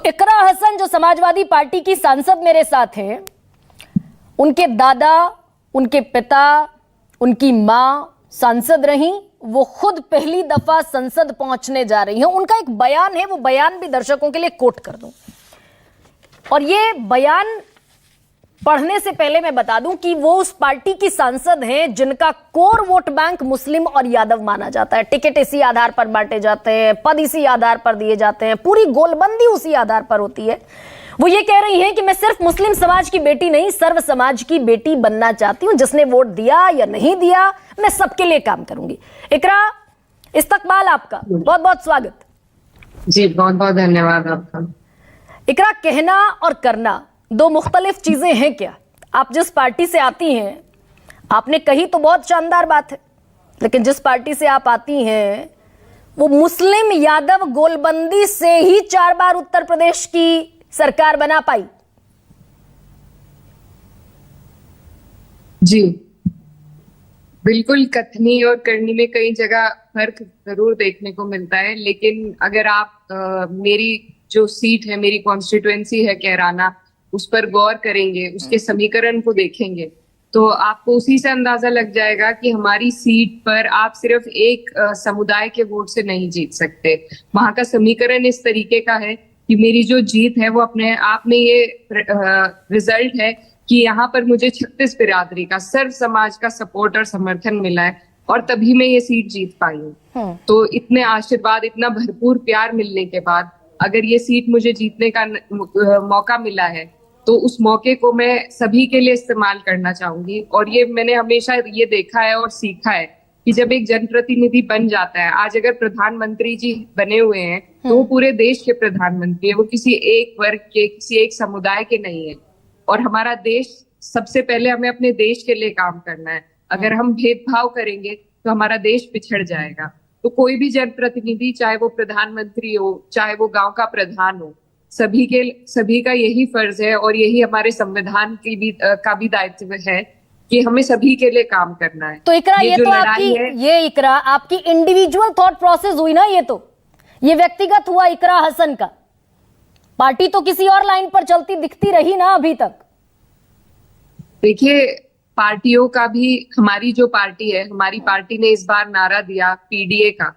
इकरा हसन जो समाजवादी पार्टी की सांसद मेरे साथ हैं, उनके दादा, उनके पिता, उनकी मां सांसद रहीं, वो खुद पहली दफा संसद पहुंचने जा रही हैं। उनका एक बयान है, वो बयान भी दर्शकों के लिए कोट कर दूं। और ये बयान पढ़ने से पहले मैं बता दूं कि वो उस पार्टी की सांसद हैं जिनका कोर वोट बैंक मुस्लिम और यादव माना जाता है। टिकट इसी आधार पर बांटे जाते हैं, पद इसी आधार पर दिए जाते हैं, पूरी गोलबंदी उसी आधार पर होती है। वो ये कह रही हैं कि मैं सिर्फ मुस्लिम समाज की बेटी नहीं, सर्व समाज की बेटी बनना चाहती हूं। जिसने वोट दिया या नहीं दिया, मैं सबके लिए काम करूंगी। इकरा, इस्तकबाल आपका, बहुत बहुत स्वागत। जी बहुत बहुत धन्यवाद आपका। इकरा, कहना और करना दो मुख्तलिफ चीजें हैं क्या? आप जिस पार्टी से आती हैं, आपने कही तो बहुत शानदार बात है, लेकिन जिस पार्टी से आप आती हैं वो मुस्लिम यादव गोलबंदी से ही 4 बार उत्तर प्रदेश की सरकार बना पाई। जी बिल्कुल, कथनी और करनी में कई जगह फर्क जरूर देखने को मिलता है, लेकिन अगर आप मेरी जो सीट है, मेरी कॉन्स्टिट्युएंसी है कैराना, उस पर गौर करेंगे, उसके समीकरण को देखेंगे, तो आपको उसी से अंदाजा लग जाएगा कि हमारी सीट पर आप सिर्फ एक समुदाय के वोट से नहीं जीत सकते। वहां का समीकरण इस तरीके का है कि मेरी जो जीत है वो अपने आप में ये रिजल्ट है कि यहाँ पर मुझे 36 बिरादरी का, सर्व समाज का सपोर्ट और समर्थन मिला है, और तभी मैं ये सीट जीत पाई हूँ। तो इतने आशीर्वाद, इतना भरपूर प्यार मिलने के बाद अगर ये सीट मुझे जीतने का मौका मिला है, तो उस मौके को मैं सभी के लिए इस्तेमाल करना चाहूंगी। और ये मैंने हमेशा ये देखा है और सीखा है कि जब एक जनप्रतिनिधि बन जाता है, आज अगर प्रधानमंत्री जी बने हुए हैं तो वो पूरे देश के प्रधानमंत्री है, वो किसी एक वर्ग के, किसी एक समुदाय के नहीं है। और हमारा देश, सबसे पहले हमें अपने देश के लिए काम करना है। अगर हम भेदभाव करेंगे तो हमारा देश पिछड़ जाएगा। तो कोई भी जनप्रतिनिधि, चाहे वो प्रधानमंत्री हो, चाहे वो गांव का प्रधान हो, सभी का यही फर्ज है और यही हमारे संविधान का भी दायित्व है कि हमें सभी के लिए काम करना है। तो इकरा, ये तो आपकी इंडिविजुअल थॉट प्रोसेस हुई ना, ये व्यक्तिगत हुआ इकरा हसन का। पार्टी तो किसी और लाइन पर चलती दिखती रही ना अभी तक। देखिए, पार्टियों का भी, हमारी जो पार्टी है, हमारी पार्टी ने इस बार नारा दिया पीडीए का,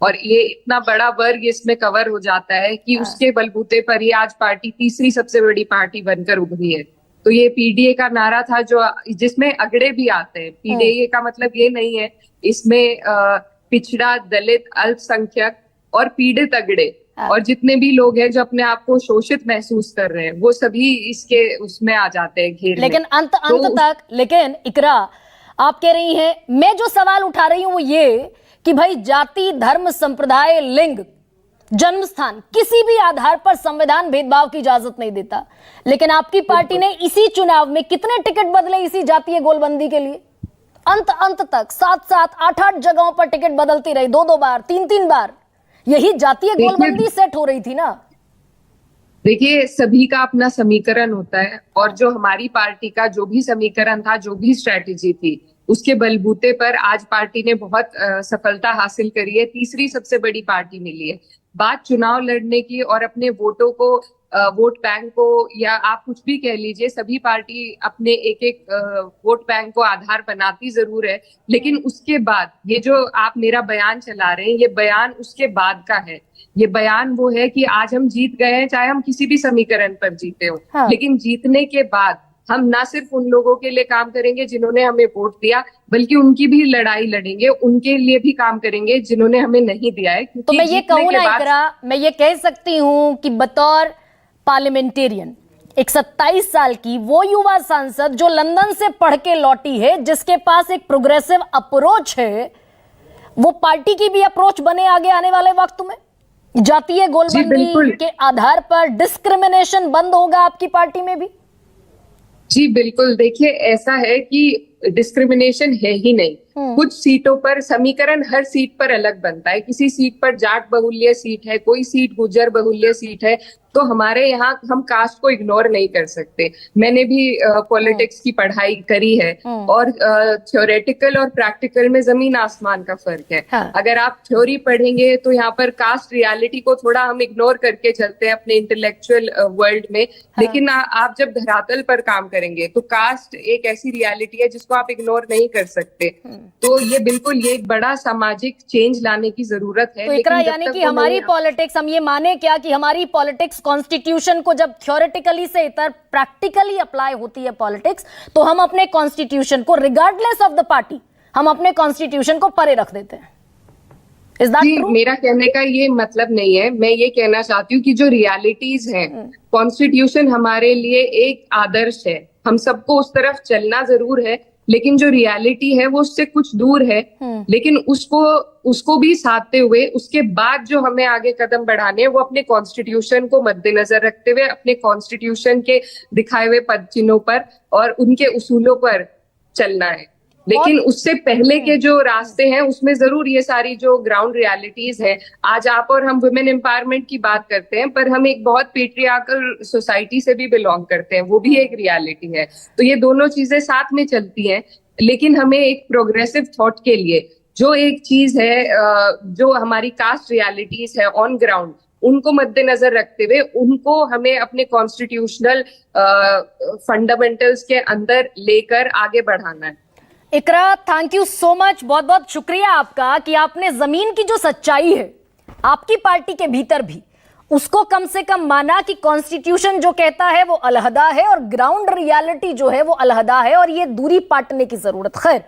और ये इतना बड़ा वर्ग इसमें कवर हो जाता है कि उसके बलबूते पर ही आज पार्टी तीसरी सबसे बड़ी पार्टी बनकर उभरी है। तो ये पीडीए का नारा था, जो जिसमें अगड़े भी आते हैं। पीडीए का मतलब ये नहीं है, इसमें पिछड़ा, दलित, अल्पसंख्यक और पीड़ित अगड़े और जितने भी लोग हैं जो अपने आप को शोषित महसूस कर रहे हैं, वो सभी इसके उसमें आ जाते हैं घेर में। लेकिन अंत तक, लेकिन इकरा, आप कह रही हैं, मैं जो सवाल उठा रही हूं वो ये कि भाई जाति, धर्म, संप्रदाय, लिंग, जन्म स्थान, किसी भी आधार पर संविधान भेदभाव की इजाजत नहीं देता। लेकिन आपकी पार्टी ने इसी चुनाव में कितने टिकट बदले इसी जातीय गोलबंदी के लिए? अंत तक 7-7, 8-8 जगहों पर टिकट बदलती रही, 2-2 बार, 3-3 बार। यही जातीय गोलबंदी सेट हो रही थी ना। देखिए, सभी का अपना समीकरण होता है, और जो हमारी पार्टी का जो भी समीकरण था, जो भी स्ट्रेटेजी थी, उसके बलबूते पर आज पार्टी ने बहुत सफलता हासिल करी है, तीसरी सबसे बड़ी पार्टी मिली है। बात चुनाव लड़ने की और अपने वोटों को, वोट बैंक को, या आप कुछ भी कह लीजिए, सभी पार्टी अपने एक एक वोट बैंक को आधार बनाती जरूर है, लेकिन उसके बाद ये जो आप मेरा बयान चला रहे हैं, ये बयान उसके बाद का है। ये बयान वो है कि आज हम जीत गए हैं, चाहे हम किसी भी समीकरण पर जीते हो। हाँ। लेकिन जीतने के बाद हम ना सिर्फ उन लोगों के लिए काम करेंगे जिन्होंने हमें वोट दिया, बल्कि उनकी भी लड़ाई लड़ेंगे, उनके लिए भी काम करेंगे जिन्होंने हमें नहीं दिया है। तो मैं ये कहूँ ना इकरा, मैं ये कह सकती हूँ कि बतौर पार्लियामेंटेरियन एक 27 साल की वो युवा सांसद जो लंदन से पढ़ के लौटी है, जिसके पास एक प्रोग्रेसिव अप्रोच है, वो पार्टी की भी अप्रोच बने आगे आने वाले वक्त में? जातीय गोलबंदी के आधार पर डिस्क्रिमिनेशन बंद होगा आपकी पार्टी में भी? जी बिल्कुल। देखिए, ऐसा है कि डिस्क्रिमिनेशन है ही नहीं। कुछ सीटों पर समीकरण हर सीट पर अलग बनता है। किसी सीट पर जाट बहुल्य सीट है, कोई सीट गुर्जर बहुल्य सीट है, तो हमारे यहाँ हम कास्ट को इग्नोर नहीं कर सकते। मैंने भी पॉलिटिक्स की पढ़ाई करी है और थ्योरेटिकल और प्रैक्टिकल में जमीन आसमान का फर्क है। हाँ। अगर आप थ्योरी पढ़ेंगे तो यहाँ पर कास्ट रियलिटी को थोड़ा हम इग्नोर करके चलते हैं अपने इंटेलेक्चुअल वर्ल्ड में, लेकिन आप जब धरातल पर काम करेंगे तो कास्ट एक ऐसी रियलिटी है जिसको आप इग्नोर नहीं कर सकते। तो ये बिल्कुल ये एक बड़ा सामाजिक चेंज लाने की जरूरत है। तो इकरा, लेकिन जब यानी तक कि वो हमारी नहीं पॉलिटिक्स, हम ये माने क्या कि हमारी पॉलिटिक्स कॉन्स्टिट्यूशन को जब थ्योरेटिकली से इतर प्रैक्टिकली अप्लाई होती है पॉलिटिक्स, तो हम अपने कॉन्स्टिट्यूशन को रिगार्डलेस ऑफ द पार्टी हम अपने कॉन्स्टिट्यूशन को परे रख देते हैं। इज दैट जी, ट्रू? मेरा कहने का ये मतलब नहीं है। मैं ये कहना चाहती हूँ कि जो रियलिटीज हैं, कॉन्स्टिट्यूशन हमारे लिए एक आदर्श है, हम सबको उस तरफ चलना जरूर है, लेकिन जो रियलिटी है वो उससे कुछ दूर है। लेकिन उसको भी साधते हुए उसके बाद जो हमें आगे कदम बढ़ाने हैं वो अपने कॉन्स्टिट्यूशन को मद्देनजर रखते हुए, अपने कॉन्स्टिट्यूशन के दिखाए हुए पद चिन्हों पर और उनके उसूलों पर चलना है। लेकिन उससे पहले के जो रास्ते हैं उसमें जरूर ये सारी जो ग्राउंड रियलिटीज है, आज आप और हम वुमेन एम्पावरमेंट की बात करते हैं, पर हम एक बहुत पेट्रियार्कल सोसाइटी से भी बिलोंग करते हैं, वो भी एक रियलिटी है। तो ये दोनों चीजें साथ में चलती हैं, लेकिन हमें एक प्रोग्रेसिव थॉट के लिए जो एक चीज है, जो हमारी कास्ट रियलिटीज है ऑन ग्राउंड, उनको मद्देनजर रखते हुए उनको हमें अपने कॉन्स्टिट्यूशनल फंडामेंटल्स के अंदर लेकर आगे बढ़ाना है। इकरा, थैंक यू सो मच, बहुत बहुत शुक्रिया आपका कि आपने जमीन की जो सच्चाई है आपकी पार्टी के भीतर भी उसको कम से कम माना कि कॉन्स्टिट्यूशन जो कहता है वो अलहदा है और ग्राउंड रियलिटी जो है वो अलहदा है और ये दूरी पाटने की जरूरत। खैर,